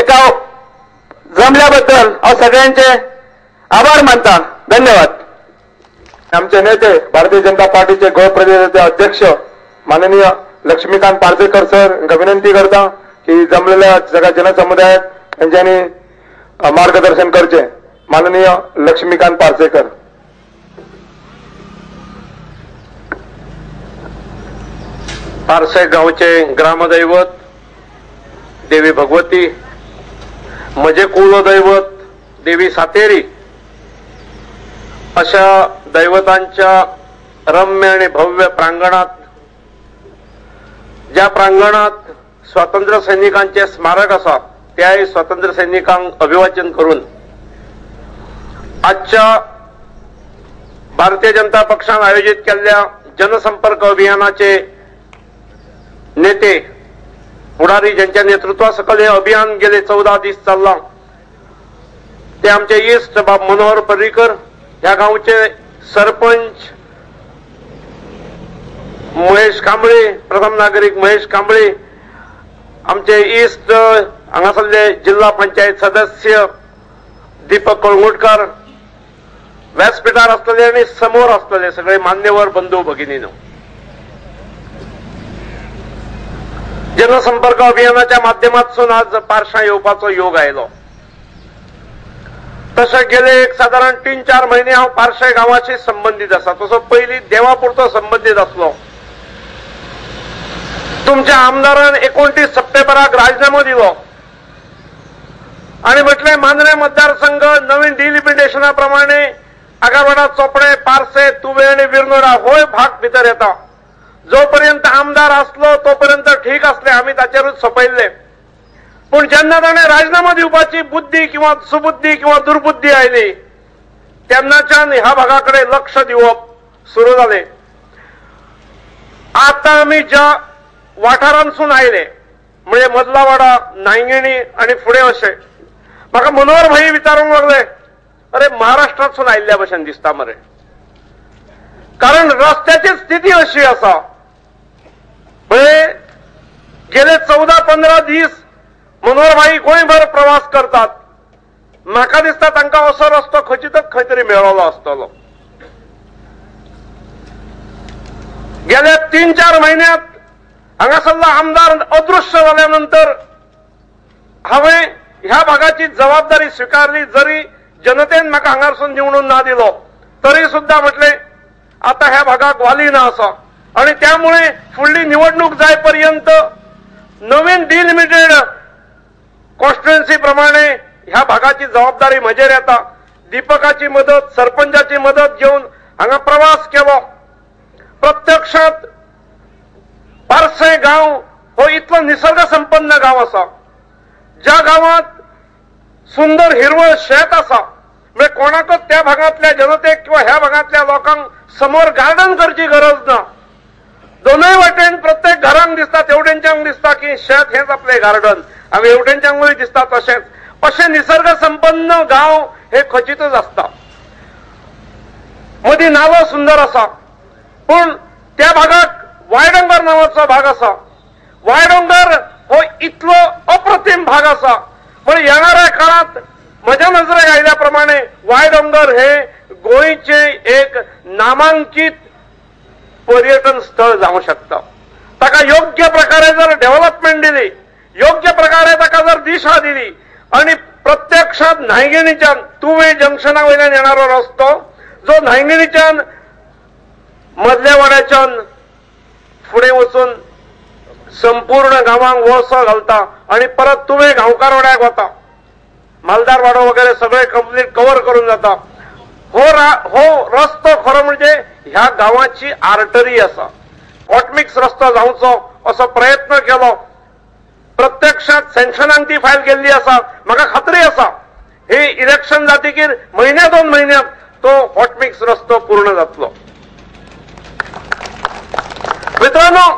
एका जमल्याबद्दल सगळ्यांचे आभार मानता. धन्यवाद. आमचे नेते भारतीय जनता पार्टीचे गोवा प्रदेशाचे अध्यक्ष माननीय लक्ष्मीकांत पार्सेकर सर यांना विनंती करता की जमलेल्या सगळ्या जनसमुदायात यांच्यानी मार्गदर्शन करचे. माननीय लक्ष्मीकांत पार्सेकर. पारसे गावचे ग्रामदैवत देवी भगवती, मजे कुलदैवत देवी सातेरी, अशा दैवतांच्या रम्य आणि भव्य प्रांगणात, ज्या प्रांगणात स्वातंत्र्य सैनिकांचे स्मारक असा त्याही स्वातंत्र्य सैनिकांक अभिवाचन करून आजच्या भारतीय जनता पक्षाने आयोजित केलेल्या जनसंपर्क अभियानाचे नेते पुढारी ज्यांच्या नेतृत्वासकल हे अभियान गेले 14 दिवस चालला ते आमचे ईस्ट बाब मनोहर पर्रीकर, या गावचे सरपंच महेश कांबळे, प्रथम नागरिक महेश कांबळे, आमचे ईस्ट हांगासरले जिल्हा पंचायत सदस्य दीपक कळंगुटकर, व्यासपीठार असलेले आणि समोर असलेले सगळे मान्यवर बंधू भगिनीनो, जनसंपर्क अभियानाच्या माध्यमातून आज पारशा येवपाचो योग आयलो. तसे गेले एक साधारण 3-4 महिने हांव पारशे गावाशी संबंधित असा. तसो पयलीं देवापुरतो संबंधित असलो. तुमच्या आमदारान 29 सप्टेंबराक राजीनामो दिलो आणि म्हटले मांद्रे मतदारसंघ नवीन डिलिमिटेशना प्रमाणे आगारवाडा, चोपडे, पारसे, तुवे आणि विरनोडा होय भाग भितर येता. जोपर्यंत आमदार असलो तोपर्यंत ठीक असले, आम्ही ताचेरूच सोपयल्ले. पण जेन्ना ताणें राजीनामा दिवपाची बुद्धी किंवा सुबुद्धी किंवा दुर्बुद्धी आयली तेन्नाच्यान ह्या भागाकडे लक्ष दिवप सुरू जाले. आता आम्ही ज्या वाठारांसून आयले म्हणजे मदला वाडा, नांगिणी आणि फुडें अशें, म्हाका मनोहर भाई विचारूंक लागले, अरे महाराष्ट्रातून आयिल्ल्या भशेन दिसता मरे, कारण रस्त्याची स्थिती अशी आसा. म्हणजे गेले 14-15 दीस मनोहर भाई गोंयभर प्रवास करतात. म्हाका दिसता तांकां असो रस्तो खचितच खंय तरी मेळ्ळो आसतलो. गेल्या 3-4 महिन्यात हांगासरलो आमदार अदृश्य जाल्यानंतर हांवें ह्या भागाची जबाबदारी स्वीकारली. जरी जनतेन म्हाका हांगारसून निवडून ना दिलो तरी सुद्धा म्हटले आता ह्या भागाक वाली ना आसा आणि त्यामुळे फुडली निवडणूक जायपर्यंत नवीन डिलिमिटेड कॉन्स्टिट्युएन्सी प्रमाणे ह्या भागाची जबाबदारी म्हजेर येता. दीपकाची मदत, सरपंचाची मदत घेऊन हांगा प्रवास केलो. प्रत्यक्षात पारसे गांव हो इतलो निसर्ग संपन्न गांव आसा, ज्या गावात सुंदर हिरवळ शेत आसा. म्हणजे कोणाकच त्या भागातल्या जनतेक किंवा ह्या भागातल्या लोकांक समोर गार्डन करची गरज ना. दोनूय वाटेन प्रत्येक घरांक दिसता, तेवटेंच्यांक दिसता की शेत हेच आपले गार्डन, आमी हेवटेंच्यांकूय दिसता तशेंच. अशें निसर्ग संपन्न गांव हे खचितच आसता. मदीं नालो सुंदर आसा, पण त्या भागाक वायडोंगर नांवाचो भाग आसा. वायडोंगर हो इतलो अप्रतिम भाग आसा. पण येणाऱ्या काळात म्हज्या नजरेक आयिल्ल्या प्रमाणे वायडोंगर हे गोंयचे एक नामांकीत पर्यटन स्थळ जावं शकता. ताका योग्य प्रकारे जर डेव्हलपमेंट दिली, योग्य प्रकारे ताका जर दिशा दिली आणि प्रत्यक्षात न्हायगिणीच्यान तुवे जंक्शना वयल्यान येणारो रस्तो जो न्हायगिणीच्यान मदल्या वाड्याच्यान फुडें वचून संपूर्ण गांवांक वळसो घालता आणि परत तुवे गांवकार वाड्याक वता, मालदार वाडो वगैरे सगळे कंप्लीट कव्हर करून जाता. हो रस्तो खरो म्हणजे ह्या गावाची आर्टरी आसा. हॉटमिक्स रस्तो जावचो असो प्रयत्न केलो. प्रत्यक्षात सँक्शनाक ती फायल केल्ली आसा. म्हाका खात्री आसा हे इलेक्शन जातकीर 1-2 महिन्यात तो हॉटमिक्स रस्तो पूर्ण जातलो. मित्रांनो,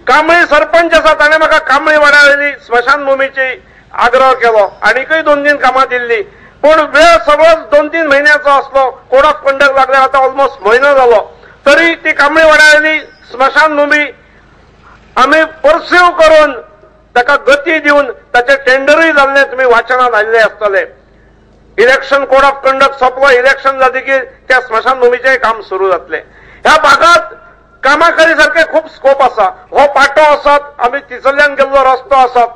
कांबळी सरपंच आसा ताणें म्हाका कांबळी वाड्या वयली स्मशान भुमीची आग्रह केलो, आनीकय 2-3 कामां दिल्ली. पण वेळ सगळोच 2-3 महिन्याचो आसलो. कोड ऑफ कंडक्ट लागले आता ऑलमोस्ट म्हयनो जालो, तरी ती कांबळी वाड्या वयली स्मशान भूमी आमी परस्यू करून ताका गती दिवन ताचे टेंडरूय जाल्ले तुम्ही वाचनात आयिल्ले आसतले. इलेक्शन कोड ऑफ कंडक्ट सोंपलो, इलेक्शन जातकीर त्या स्मशानभूमीचें काम सुरू जातले. ह्या भागात कामाकरी सारखे खूप स्कोप आसा. हो पाटो आसात, आमी तिसरल्यान गेल्लो रस्तो आसात.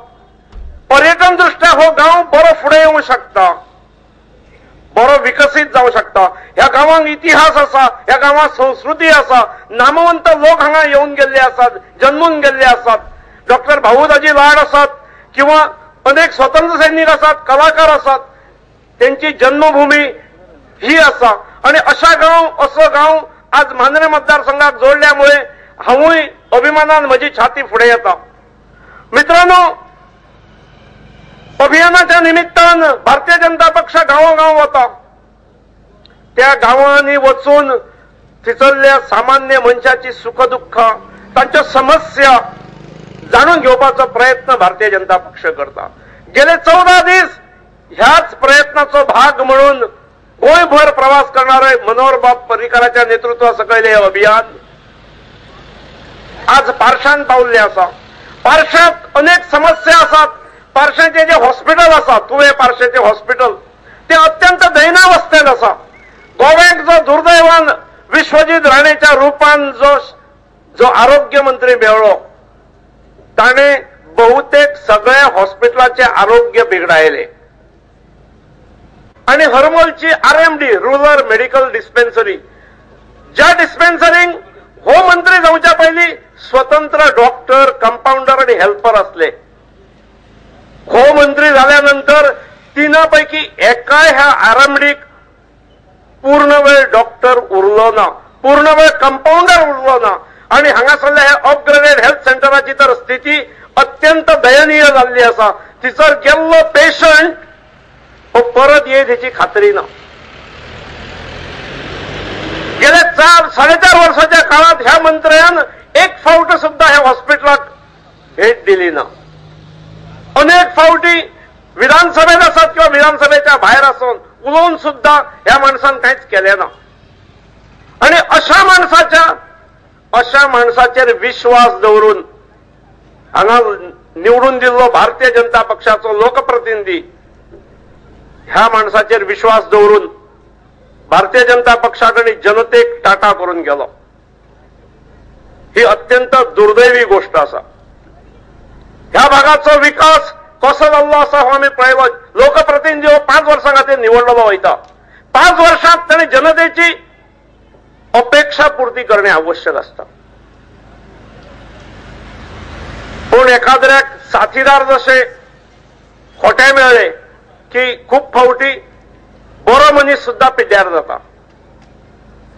पर्यटन दृष्ट्या हो गांव बरो फुडें येवंक शकता, बरो विकसीत जावं शकता. ह्या गांवांक इतिहास आसा, ह्या गांवांत संस्कृती आसा, नामवंत लोक हांगा येवन गेल्ले आसात, जन्मून गेल्ले आसात. डॉक्टर भाऊदाजी लाड आसात किंवा अनेक स्वतंत्र सैनिक आसात, कलाकार आसात, त्यांची जन्मभूमी ही आसा. आणि अशा गांव, असो गांव आज मांद्रे मतदारसंघात जोडल्यामुळे हांवूय अभिमानान म्हजी छाती फुडें येता. मित्रांनो, अभियानाच्या निमित्तान भारतीय जनता पक्ष गांवोगांव वता. त्या गांवांनी वचून थंयसरल्या सामान्य मनशाची सुखदुःख, तांच्यो समस्या जाणून घेवपाचो प्रयत्न भारतीय जनता पक्ष करता. गेले 14 दीस ह्याच प्रयत्नाचो भाग म्हणून गोंयभर प्रवास करणारे मनोहर बाब पर्रीकाराच्या नेतृत्वा सकयल हे अभियान आज पारशान पावल्ले आसा. पारशात अनेक समस्या आसात. पारशेचे जे हॉस्पिटल आसा, तुवें पारशेचे हॉस्पिटल, ते अत्यंत दैनावस्थेत आसा. गोव्याक जो दुर्दैवान विश्वजीत राणेच्या रुपान जो आरोग्य मंत्री मेळ्ळो, ताणे बहुतेक सगळ्या हॉस्पिटलाचे आरोग्य बिगडायले. आणि हरमलची RMD, रुरल मेडिकल डिस्पेन्सरी, ज्या डिस्पेन्सरींक हो मंत्री जावच्या पयलीं स्वतंत्र डॉक्टर, कंपाऊंडर आणि हेल्पर असले. हो मंत्री झाल्यानंतर तिनापैकी एकाय ह्या RMDक पूर्ण वेळ डॉक्टर उरलो ना, पूर्ण वेळ कंपाऊंडर उरलो ना. आणि हांगासरल्या ह्या अपग्रेडेड हेल्थ सेंटराची तर स्थिती अत्यंत दयनीय जाल्ली आसा. थंयसर गेल्लो पेशंट हो परत येत हेची खात्री ना. गेल्या 4-4.5 वर्षाच्या काळात ह्या मंत्र्यान एक फावट सुद्धा ह्या हॉस्पिटलाक भेट दिली ना. अनेक फावटी विधानसभेत आसात किंवा विधानसभेच्या भायर आसून उलोवन सुद्धा ह्या माणसान कांयच केलें ना. आणि अशा माणसाचेर विश्वास दवरून हांगा निवडून दिल्लो भारतीय जनता पक्षाचो लोकप्रतिनिधी ह्या माणसाचेर विश्वास दवरून भारतीय जनता पक्षाकडे जनतेक टाटा करून गेलो. ही अत्यंत दुर्दैवी गोष्ट आसा. ह्या भागाचो विकास कसो जाल्लो आसा हो आमी पळयलो. लोकप्रतिनिधी हो 5 वर्सां खातीर निवडलेलो वयता. 5 वर्षांत ताणें जनतेची अपेक्षा पूर्ती करणे आवश्यक असता. पूण एखाद्याक साथीदार जशे खोटे मेळ्ळे की खूप फावटी बरो मनीस सुद्धा पिड्ड्यार जाता.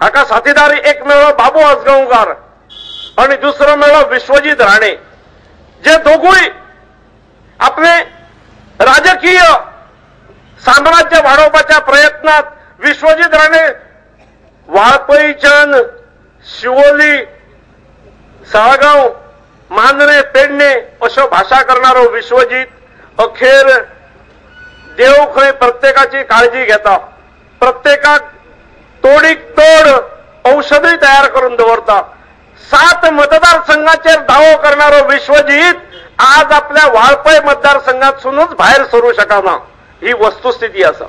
हाका साथीदार एक मेळ्ळो बाबू आजगांवकार आणि दुसरो मेळ्ळो विश्वजीत राणे, जे दोगूय आपले राजकीय साम्राज्य वाडोवपाच्या प्रयत्नात विश्वजीत राणे वाळपयच्यान शिवोली, साळगांव, मांद्रे, पेडणे अश्यो भाशा करणारो विश्वजीत अखेर देव खंय प्रत्येकाची काळजी घेता. प्रत्येकाक तोडीक तोड औषधय तयार करून दवरता. 7 मतदारसंघाचेर दावो करणारो विश्वजीत आज आपल्या वाळपय मतदारसंघातसूनच भायर सरू शकना. ही वस्तुस्थिती आसा.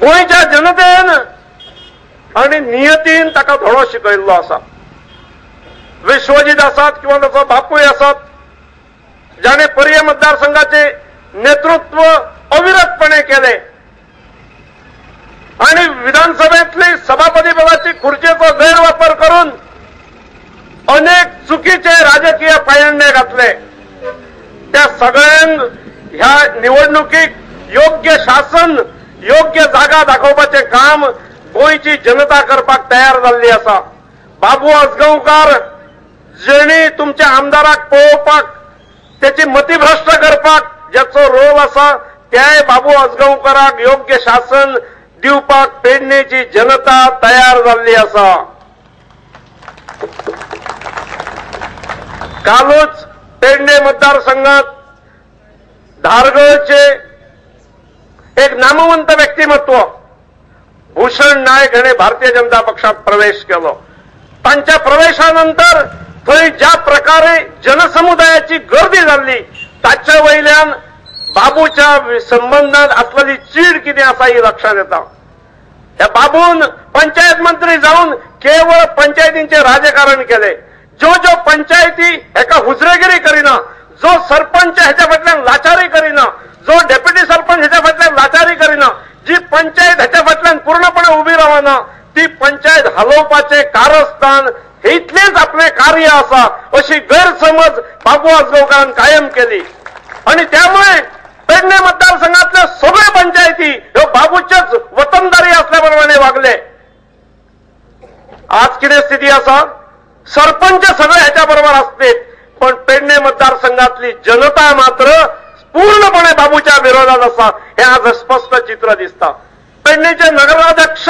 गोंयच्या जनतेन आणि नियतीन ताका धडो शिकयल्लो आसा. विश्वजीत आसात किंवा ताचो बापूय आसात, जाणे पर्य मतदारसंघाचे नेतृत्व अविरतपणे केले आणि विधानसभेतली सभापती पदाची खुर्चीचो गैरवापर करून अनेक चुकीचे राजकीय पायंडे घातले. त्या सगळ्यांक ह्या निवडणुकीक योग्य शासन, योग्य जागा दाखोवपाचे काम गोंयची जनता करपाक तयार जाल्ली आसा. बाबू आजगांवकार जेणी तुमच्या आमदाराक पळोवपाक, त्याची मतीभ्रष्ट करपाक ज्याचो रोल आसा, त्याय बाबू आजगांवकाराक योग्य शासन दिवपाक पेडणेची जनता तयार जाल्ली आसा. कालूच पेडणे मतदारसंघात धारगळचे एक नामवंत व्यक्तिमत्व भूषण नायक हाणे भारतीय जनता पक्षात प्रवेश केलो. तांच्या प्रवेशानंतर थंय ज्या प्रकारे जनसमुदायाची गर्दी जाल्ली ताच्या वयल्यान बाबूच्या संबंधात असलेली चीड कितें आसा ही लक्षात येता. ह्या बाबून पंचायत मंत्री जावन केवळ पंचायतींचे राजकारण केले. ज्यो ज्यो पंचायती हेका हुजरेगिरी करिना, जो सरपंच हेच्या फाटल्यान लाचारी करिना, जो डेप्युटी सरपंच हेच्या फाटल्यान लाचारी करिना, जी पंचायत हेच्या फाटल्यान पूर्णपणे उभी रावना, ती पंचायत हलोवपाचे कारस्थान हे इतलेच आपले कार्य आसा अशी गैरसमज बाबू आजगावकारान कायम केली. आणि त्यामुळे पेडणे मतदारसंघातल्या सगळे पंचायती ह्यो बाबूचेच वतनदारी असल्याप्रमाणे वागले. आज कितें स्थिती आसा, सरपंच सगळे ह्याच्या बरोबर असते, पण पेडणे मतदारसंघातली जनता मात्र पूर्णपणे बाबूच्या विरोधात असा हे आज स्पष्ट चित्र दिसता. पेडणेचे नगराध्यक्ष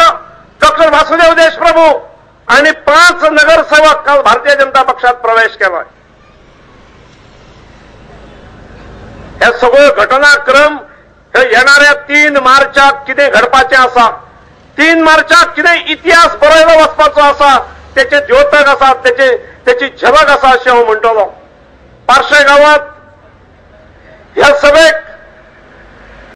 डॉक्टर वासुदेव देशप्रभू आणि 5 नगरसेवक काल भारतीय जनता पक्षात प्रवेश केलाय. हे सगळं घटनाक्रम हे येणाऱ्या 3 मार्चाक कितें घडपाचें आसा, 3 मार्चाक कितें इतिहास बरयलो वचपाचो आसा, त्याचे द्योतक आसा, त्याची झलक आसा अशें हांव म्हणटलो. पार्शे गांवांत ह्या सभेक